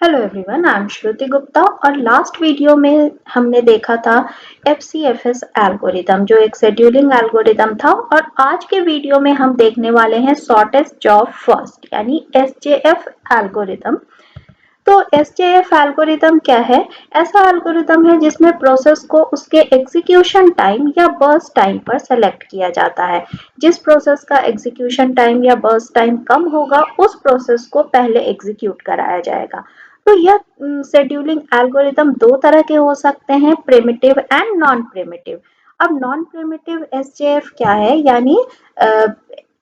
Hello everyone, I am श्रुति गुप्ता और last video में हमने देखा था एफसीएफएस एल्गोरिदम जो एक शेड्यूलिंग एल्गोरिदम था और आज के वीडियो में हम देखने वाले हैं शॉर्टेस्ट जॉब फर्स्ट यानी एसजेएफ एल्गोरिदम। तो एसजेएफ एल्गोरिदम क्या है? ऐसा एल्गोरिदम है जिसमें प्रोसेस को उसके एग्जीक्यूशन टाइम या बर्स्ट टाइम पर सेलेक्ट किया जाता है। जिस प्रोसेस का एग्जीक्यूशन टाइम या बर्स्ट टाइम कम होगा उस प्रोसेस को पहले एग्जीक्यूट कराया जाएगा। तो यह शेड्यूलिंग एल्गोरिदम दो तरह के हो सकते हैं, प्रिमिटिव एंड नॉन प्रिमिटिव। अब नॉन प्रिमिटिव एसजेएफ क्या है? यानी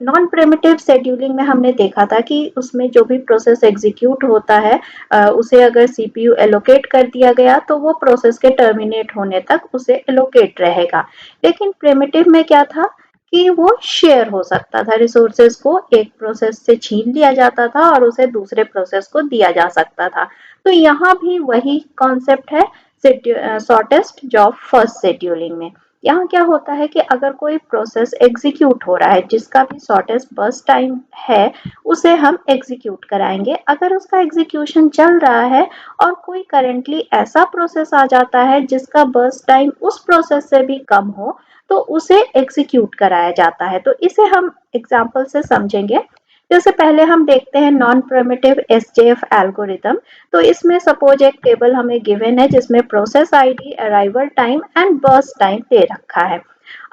नॉन प्रिमिटिव शेड्यूलिंग में हमने देखा था कि उसमें जो भी प्रोसेस एग्जीक्यूट होता है उसे अगर सीपीयू एलोकेट कर दिया गया तो वो प्रोसेस के टर्मिनेट होने तक उसे एलोकेट रहेगा। लेकिन प्रिमिटिव में क्या था कि वो शेयर हो सकता था, रिसोर्सेज को एक प्रोसेस से छीन लिया जाता था और उसे दूसरे प्रोसेस को दिया जा सकता था। तो यहाँ भी वही कॉन्सेप्ट है शॉर्टेस्ट जॉब फर्स्ट शेड्यूलिंग में। यहाँ क्या होता है कि अगर कोई प्रोसेस एग्जीक्यूट हो रहा है जिसका भी शॉर्टेस्ट बर्स्ट टाइम है उसे हम एग्जीक्यूट कराएंगे। अगर उसका एग्जीक्यूशन चल रहा है और कोई करेंटली ऐसा प्रोसेस आ जाता है जिसका बर्स्ट टाइम उस प्रोसेस से भी कम हो तो उसे एग्जीक्यूट कराया जाता है। तो इसे हम एग्जाम्पल से समझेंगे। जैसे पहले हम देखते हैं नॉन प्रिमिटिव एसजेएफ एल्गोरिदम। तो इसमें सपोज एक टेबल हमें गिवन है जिसमें process ID, arrival time and burst time दे रखा है।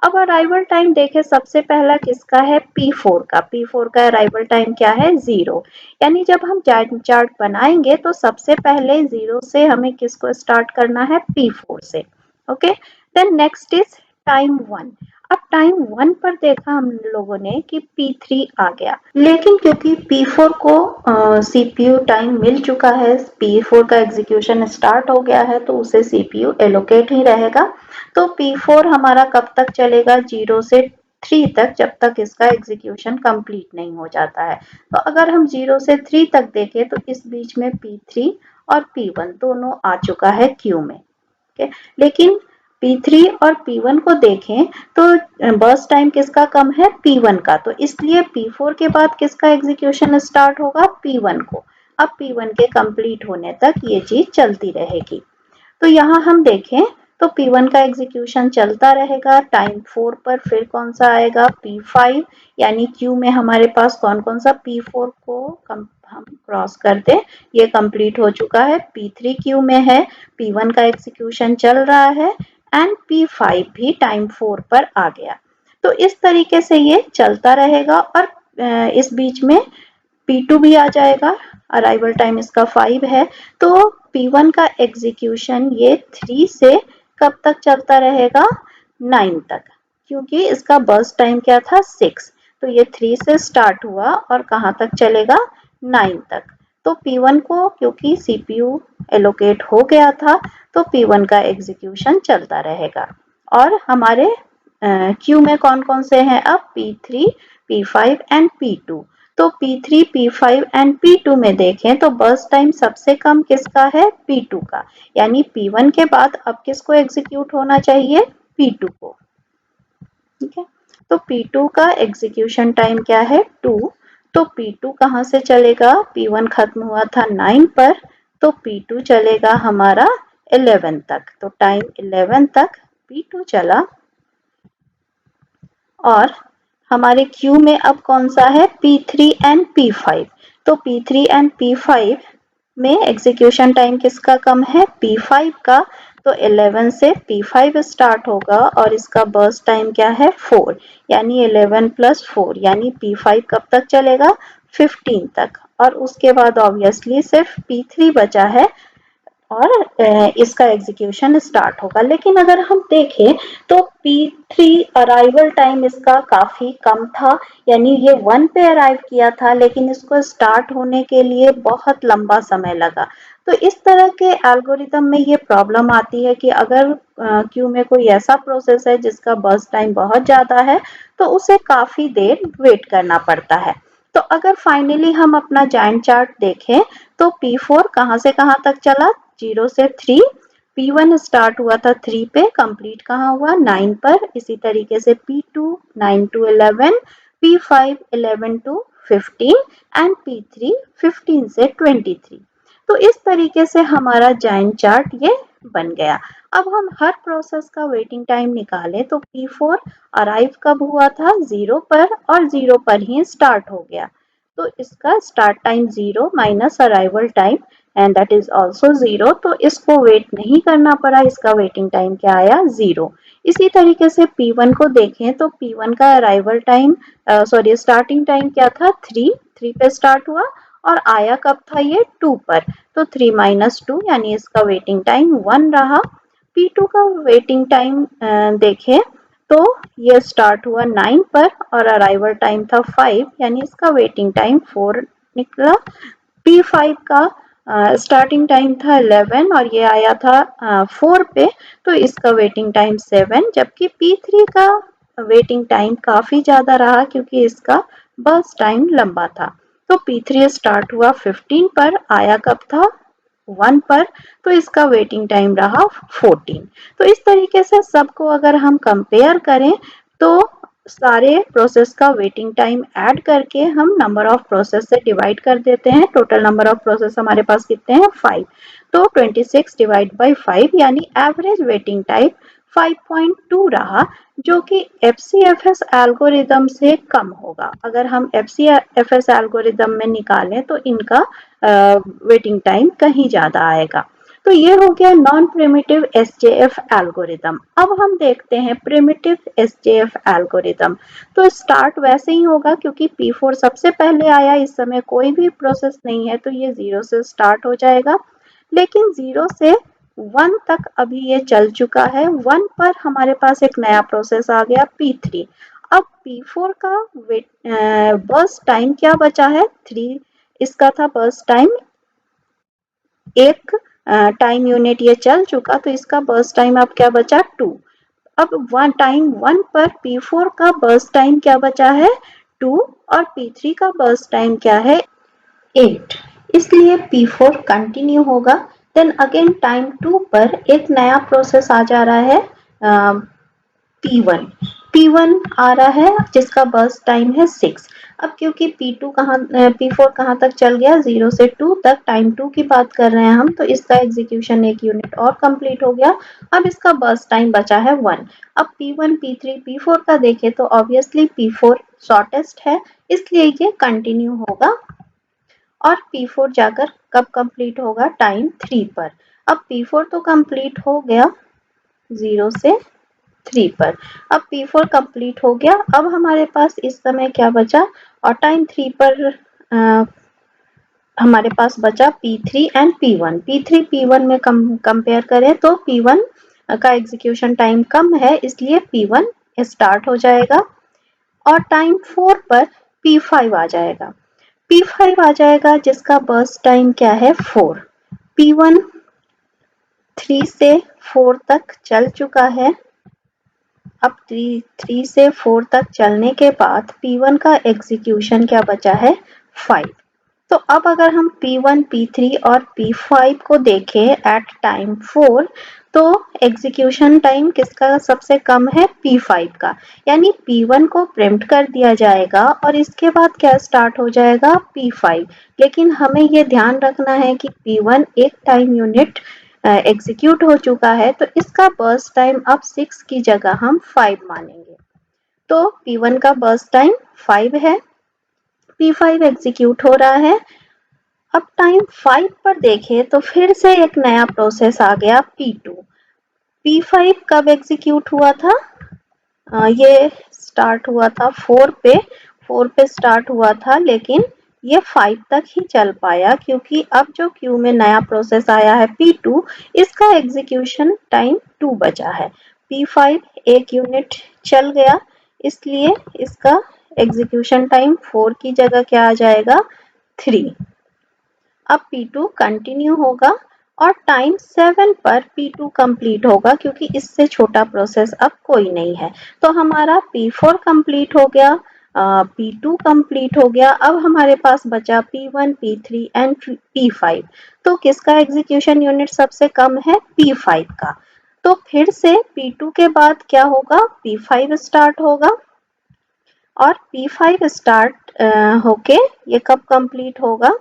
अब अराइवल टाइम देखें, सबसे पहला किसका है? P4 का। P4 का अराइवल टाइम क्या है? 0। यानी जब हम चार्ट बनाएंगे तो सबसे पहले 0 से हमें किसको स्टार्ट करना है? P4 से। Okay, then next is time 1। अब टाइम 1 पर देखा हम लोगों ने कि P3 आ गया, लेकिन क्योंकि P4 को सीपीयू टाइम मिल चुका है, P4 का एग्जीक्यूशन स्टार्ट हो गया है तो उसे सीपीयू एलोकेट ही रहेगा। तो P4 हमारा कब तक चलेगा? 0 से 3 तक, जब तक इसका एग्जीक्यूशन कंप्लीट नहीं हो जाता है। तो अगर हम 0 से 3 तक देखें तो इस बीच में P3 और P1 दोनों आ चुका है क्यू में। लेकिन P3 और P1 को देखें तो बर्स्ट टाइम किसका कम है? P1 का। तो इसलिए P4 के बाद किसका एग्जीक्यूशन स्टार्ट होगा? P1 को। अब P1 के कंप्लीट होने तक ये चीज चलती रहेगी। तो यहाँ हम देखें तो P1 का एग्जीक्यूशन चलता रहेगा। टाइम 4 पर फिर कौन सा आएगा? P5। यानी क्यू में हमारे पास कौन कौन सा? P4 को हम क्रॉस कर दें, ये कंप्लीट हो चुका है। P3 क्यू में है, P1 का एग्जीक्यूशन चल रहा है एंड P5 भी टाइम 4 पर आ गया। तो इस तरीके से ये चलता रहेगा और इस बीच में P2 भी आ जाएगा। अराइवल टाइम इसका 5 है। तो P1 का एग्जीक्यूशन ये 3 से कब तक चलता रहेगा? 9 तक, क्योंकि इसका बर्स्ट टाइम क्या था? 6। तो ये 3 से स्टार्ट हुआ और कहाँ तक चलेगा? 9 तक। तो P1 को क्योंकि सीपीयू एलोकेट हो गया था तो P1 का एग्जीक्यूशन चलता रहेगा। और हमारे क्यू में कौन कौन से हैं? अब P3, P5 एंड P2। तो P3, P5 एंड P2 में देखें तो बर्स्ट टाइम सबसे कम किसका है? P2 का। यानी P1 के बाद अब किसको एग्जीक्यूट होना चाहिए? P2 को। ठीक है, तो P2 का एग्जीक्यूशन टाइम क्या है? 2। तो P2 कहाँ से चलेगा? P1 खत्म हुआ था 9 पर, तो P2 चलेगा हमारा 11 तक। तो टाइम 11 तक P2 चला और हमारे क्यू में अब कौन सा है? P3 and P5। तो P3 एंड P5 में एग्जीक्यूशन टाइम किसका कम है? P5 का। तो 11 से P5 स्टार्ट होगा और इसका बर्स्ट टाइम क्या है? 4। यानी 11 प्लस 4 यानी P5 कब तक चलेगा? 15 तक। और उसके बाद ऑब्वियसली सिर्फ P3 बचा है और इसका एग्जीक्यूशन स्टार्ट होगा। लेकिन अगर हम देखें तो P3 अराइवल टाइम इसका काफी कम था, यानी ये 1 पे अराइव किया था लेकिन इसको स्टार्ट होने के लिए बहुत लंबा समय लगा। तो इस तरह के एल्गोरिदम में ये प्रॉब्लम आती है कि अगर क्यू में कोई ऐसा प्रोसेस है जिसका बर्स्ट टाइम बहुत ज्यादा है तो उसे काफी देर वेट करना पड़ता है। तो अगर फाइनली हम अपना जाइंट चार्ट देखें तो P4 कहाँ से कहाँ तक चला? 0 से 3। P1 स्टार्ट हुआ था 3 पे, कंप्लीट कहाँ हुआ? 9 पर। इसी तरीके से P2 9 to 11, P5 11 to 15 and P3 15 से 23। तो इस तरीके से हमारा जाइंट चार्ट ये बन गया। अब हम हर प्रोसेस का वेटिंग टाइम निकालें तो P4 अराइव कब हुआ था 0 पर और 0 पर ही स्टार्ट हो गया। तो इसका start time 0 minus arrival time and that is also 0, तो इसको वेट नहीं करना पड़ा, इसका वेटिंग टाइम क्या आया 0। इसी तरीके से P1 को देखें तो P1 का arrival time sorry starting time क्या था 3 पे स्टार्ट हुआ और आया कब था ये 2 पर, तो 3 माइनस 2 यानी इसका वेटिंग टाइम 1 रहा। P2 का वेटिंग टाइम देखें तो ये स्टार्ट हुआ 9 पर और अराइवल टाइम था 5 यानी इसका वेटिंग टाइम 4 निकला। P5 का स्टार्टिंग टाइम था 11 और ये आया था 4 पे, तो इसका वेटिंग टाइम 7, जबकि P3 का वेटिंग टाइम काफी ज्यादा रहा क्योंकि इसका बर्स्ट टाइम लंबा था। तो P3 स्टार्ट हुआ 15 पर, आया कब था 1 पर, तो इसका वेटिंग टाइम रहा 14। तो इस तरीके से सबको अगर हम कंपेयर करें तो सारे प्रोसेस का वेटिंग टाइम ऐड करके हम नंबर ऑफ प्रोसेस से डिवाइड कर देते हैं। टोटल नंबर ऑफ प्रोसेस हमारे पास कितने हैं 5, तो 26 डिवाइड बाई 5 यानी एवरेज वेटिंग टाइम 5.2 रहा, जो कि FCFS एल्गोरिदम से कम होगा। अगर हम FCFS एल्गोरिदम में निकालें तो इनका वेटिंग टाइम कहीं ज्यादा आएगा। तो ये हो गया नॉन प्रिमिटिव SJF एल्गोरिदम। अब हम देखते हैं प्रिमिटिव SJF एल्गोरिदम। तो स्टार्ट वैसे ही होगा क्योंकि P4 सबसे पहले आया, इस समय कोई भी प्रोसेस नहीं है तो ये 0 से स्टार्ट हो जाएगा, लेकिन 0 से 1 तक अभी ये चल चुका है। 1 पर हमारे पास एक नया प्रोसेस आ गया P3। अब P4 का बर्स्ट टाइम क्या बचा है 3, इसका था बर्स्ट टाइम, एक टाइम यूनिट ये चल चुका तो इसका बर्स्ट टाइम अब क्या बचा 2। अब टाइम 1 पर P4 का बर्स्ट टाइम क्या बचा है 2 और P3 का बर्स्ट टाइम क्या है 8, इसलिए P4 कंटिन्यू होगा। देन अगेन टाइम 2 पर एक नया प्रोसेस आ जा रहा है P1। P1 आ रहा है जिसका बर्स्ट टाइम है 6। अब क्योंकि P4 कहाँ तक चल गया 0 से 2 तक, टाइम 2 की बात कर रहे हैं हम, तो इसका एग्जीक्यूशन एक यूनिट और कंप्लीट हो गया। अब इसका बर्स्ट टाइम बचा है 1। अब P1 P3 P4 का देखें तो ऑब्वियसली P4 शॉर्टेस्ट है, इसलिए ये कंटिन्यू होगा और P4 जाकर कब कंप्लीट होगा टाइम 3 पर। अब P4 तो कंप्लीट हो गया 0 से 3 पर। अब P4 कंप्लीट हो गया, अब हमारे पास इस समय क्या बचा और टाइम 3 पर हमारे पास बचा P3 and P1। P3 P1 में कंपेयर करें तो P1 का एग्जीक्यूशन टाइम कम है, इसलिए P1 स्टार्ट हो जाएगा और टाइम 4 पर P5 आ जाएगा। P5 आ जाएगा जिसका बर्स्ट टाइम क्या है 4। P1 3 से 4 तक चल चुका है। अब 3 से 4 तक चलने के बाद P1 का एग्जीक्यूशन क्या बचा है 5। तो अब अगर हम P1 P3 और P5 को देखें एट टाइम 4, तो एग्जीक्यूशन टाइम किसका सबसे कम है P5 का, यानी P1 को प्रिम्प्ट कर दिया जाएगा और इसके बाद क्या स्टार्ट हो जाएगा P5। लेकिन हमें ये ध्यान रखना है कि P1 एक टाइम यूनिट एग्जीक्यूट हो चुका है, तो इसका बर्स्ट टाइम अब 6 की जगह हम 5 मानेंगे। तो P1 का बर्स्ट टाइम 5 है, P5 एग्जीक्यूट हो रहा है। अब टाइम 5 पर देखें तो फिर से एक नया प्रोसेस आ गया P2। P5 कब एग्जीक्यूट हुआ था, ये स्टार्ट हुआ था 4 पे, 4 पे स्टार्ट हुआ था, लेकिन ये 5 तक ही चल पाया क्योंकि अब जो क्यू में नया प्रोसेस आया है P2, इसका एग्जीक्यूशन टाइम 2 बचा है। P5 एक यूनिट चल गया, इसलिए इसका एग्जीक्यूशन टाइम 4 की जगह क्या आ जाएगा 3। अब P2 कंटिन्यू होगा और टाइम 7 पर P2 कंप्लीट होगा क्योंकि इससे छोटा प्रोसेस अब कोई नहीं है। तो हमारा P4 कंप्लीट हो गया, P2 कंप्लीट हो गया, अब हमारे पास बचा P1 P3 एंड P5। तो किसका एग्जीक्यूशन यूनिट सबसे कम है P5 का। तो फिर से P2 के बाद क्या होगा P5 स्टार्ट होगा और P5 स्टार्ट होके ये कब कंप्लीट होगा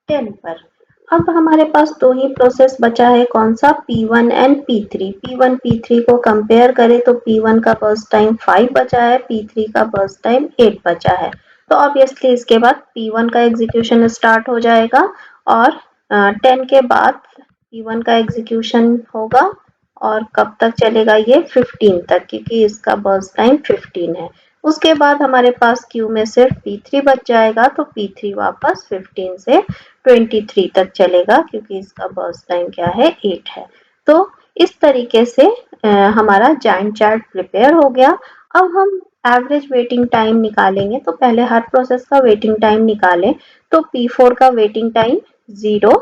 10 पर। अब हमारे पास दो ही प्रोसेस बचा है, कौन सा, P1 and P3। P1 P3 को कंपेयर करें तो P1 का बर्स्ट टाइम 5 बचा है, P3 का बर्स्ट टाइम 8 बचा है। तो ऑब्वियसली इसके बाद P1 का एग्जीक्यूशन स्टार्ट हो जाएगा और 10 के बाद P1 का एग्जीक्यूशन होगा और कब तक चलेगा ये, 15 तक, क्योंकि इसका बर्स्ट टाइम 15 है। उसके बाद हमारे पास क्यू में सिर्फ P3 बच जाएगा, तो P3 वापस 15 से 23 तक चलेगा क्योंकि इसका बर्स्ट टाइम क्या है, 8 है। तो इस तरीके से हमारा जाइंट चार्ट प्रिपेयर हो गया। अब हम एवरेज वेटिंग टाइम निकालेंगे, तो पहले हर प्रोसेस का वेटिंग टाइम निकालें। तो P4 का वेटिंग टाइम 0,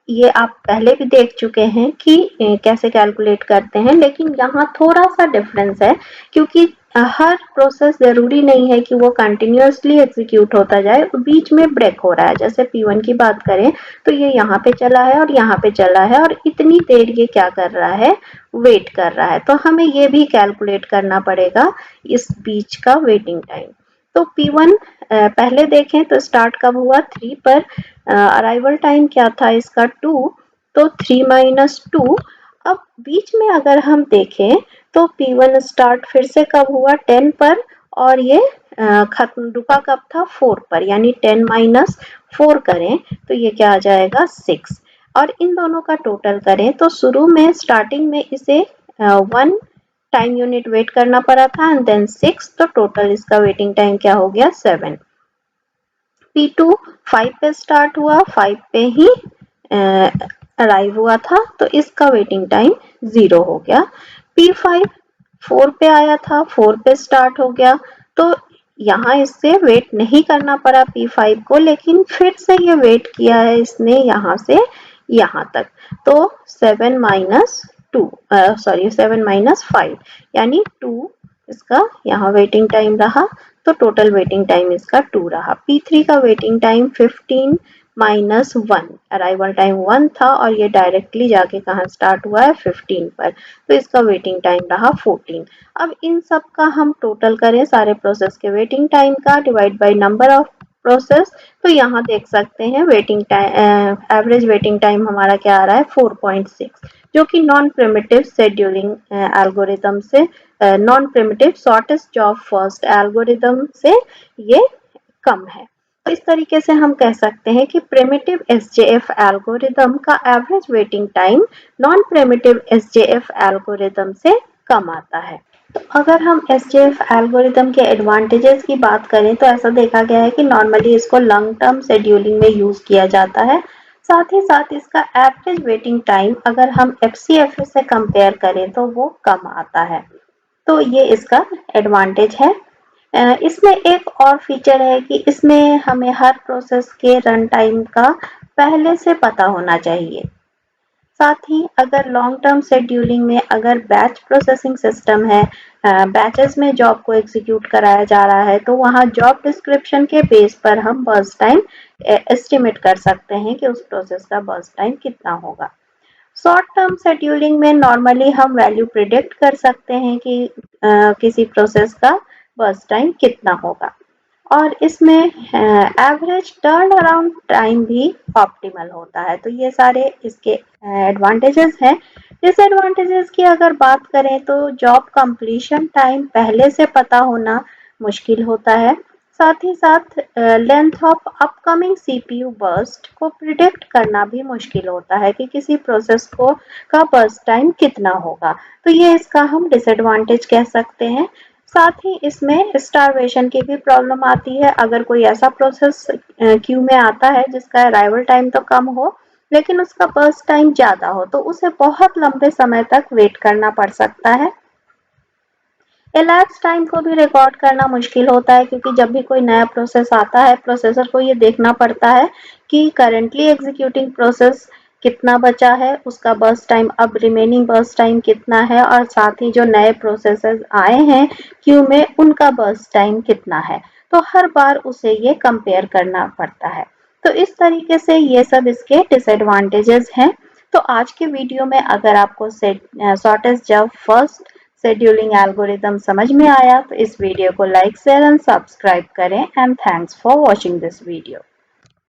ये आप पहले भी देख चुके हैं कि कैसे कैलकुलेट करते हैं, लेकिन यहाँ थोड़ा सा डिफरेंस है क्योंकि हर प्रोसेस जरूरी नहीं है कि वो कंटिन्यूअसली एग्जीक्यूट होता जाए, बीच में ब्रेक हो रहा है। जैसे P1 की बात करें तो ये यहाँ पे चला है और यहाँ पे चला है और इतनी देर ये क्या कर रहा है, वेट कर रहा है। तो हमें ये भी कैलकुलेट करना पड़ेगा इस बीच का वेटिंग टाइम। तो P1 पहले देखें तो स्टार्ट कब हुआ, 3 पर। अराइवल टाइम क्या था इसका, 2, तो 3 माइनस 2। अब बीच में अगर हम देखें तो P1 स्टार्ट फिर से कब हुआ, 10 पर, और ये खत्म रुका कब था, 4 पर, यानी 10 माइनस 4 करें तो ये क्या आ जाएगा, 6। और इन दोनों का टोटल करें तो शुरू में स्टार्टिंग में इसे 1 टाइम यूनिट वेट करना पड़ा था एंड देन 6, तो टोटल इसका वेटिंग टाइम क्या हो गया, 7। P2 5 पे स्टार्ट हुआ, 5 पे ही अराइव हुआ था, तो इसका वेटिंग टाइम 0 हो गया। P5 4 पे आया था, 4 पे स्टार्ट हो गया, तो यहाँ इससे वेट नहीं करना पड़ा P5 को, लेकिन फिर से ये वेट किया है इसने यहाँ से यहाँ तक, तो 7 माइनस 2, सॉरी 7 माइनस 5, यानी 2 इसका यहाँ वेटिंग टाइम रहा, तो टोटल वेटिंग टाइम इसका 2 रहा। P3 का waiting time 15 minus 1, arrival time 1 था और ये डायरेक्टली जाके कहाँ स्टार्ट हुआ है, 15 पर, तो इसका वेटिंग टाइम रहा 14। अब इन सब का हम टोटल करें सारे प्रोसेस के वेटिंग टाइम का divide by number of process, तो यहाँ देख सकते हैं waiting time, average waiting time हमारा क्या आ रहा है, 4.6, जो कि नॉन प्रिमिटिव शेड्यूलिंग एल्गोरिथम से, non primitive shortest job first algorithm से ये कम है। तो इस तरीके से हम कह सकते हैं कि प्रिमिटिव एसजेएफ एल्गोरिथम का average waiting time non primitive SJF algorithm से कम आता है। तो अगर हम एसजेएफ एल्गोरिथम के एडवांटेजेस की बात करें तो ऐसा देखा गया है कि नॉर्मली इसको लॉन्ग टर्म शेड्यूलिंग में यूज किया जाता है। साथ ही साथ इसका एवरेज वेटिंग टाइम अगर हम एफसीएफएस से कंपेयर करें तो वो कम आता है, तो ये इसका एडवांटेज है। इसमें एक और फीचर है कि इसमें हमें हर प्रोसेस के रन टाइम का पहले से पता होना चाहिए। साथ ही अगर लॉन्ग टर्म शेड्यूलिंग में अगर बैच प्रोसेसिंग सिस्टम है, बैचेस में जॉब को एग्जीक्यूट कराया जा रहा है, तो वहाँ जॉब डिस्क्रिप्शन के बेस पर हम बर्स्ट टाइम एस्टिमेट कर सकते हैं कि उस प्रोसेस का बर्स्ट टाइम कितना होगा। शॉर्ट टर्म शेड्यूलिंग में नॉर्मली हम वैल्यू प्रिडिक्ट कर सकते हैं कि किसी प्रोसेस का बर्स्ट टाइम कितना होगा, और इसमें एवरेज टर्न अराउंड टाइम भी ऑप्टिमल होता है। तो ये सारे इसके एडवांटेजेस हैं। डिसएडवांटेजेस की अगर बात करें तो जॉब कंप्लीशन टाइम पहले से पता होना मुश्किल होता है। साथ ही साथ length of upcoming CPU burst को प्रिडिक्ट करना भी मुश्किल होता है कि किसी प्रोसेस को का बर्स्ट टाइम कितना होगा, तो ये इसका हम डिसएडवांटेज कह सकते हैं। साथ ही इसमें स्टारवेशन की भी प्रॉब्लम आती है। अगर कोई ऐसा प्रोसेस क्यू में आता है जिसका अराइवल टाइम तो कम हो लेकिन उसका बर्स्ट टाइम ज्यादा हो, तो उसे बहुत लंबे समय तक वेट करना पड़ सकता है। elapsed टाइम को भी रिकॉर्ड करना मुश्किल होता है क्योंकि जब भी कोई नया प्रोसेस आता है प्रोसेसर को ये देखना पड़ता है कि करेंटली एग्जीक्यूटिंग प्रोसेस कितना बचा है, उसका बर्स्ट टाइम, अब रिमेनिंग बर्स्ट टाइम कितना है, और साथ ही जो नए प्रोसेसर आए हैं क्यू में उनका बर्स्ट टाइम कितना है, तो हर बार उसे ये कंपेयर करना पड़ता है। तो इस तरीके से ये सब इसके डिसएडवांटेजेस हैं। तो आज के वीडियो में अगर आपको shortest job first scheduling algorithm समझ में आया तो इस वीडियो को लाइक शेयर एंड सब्सक्राइब करें and thanks for watching this video.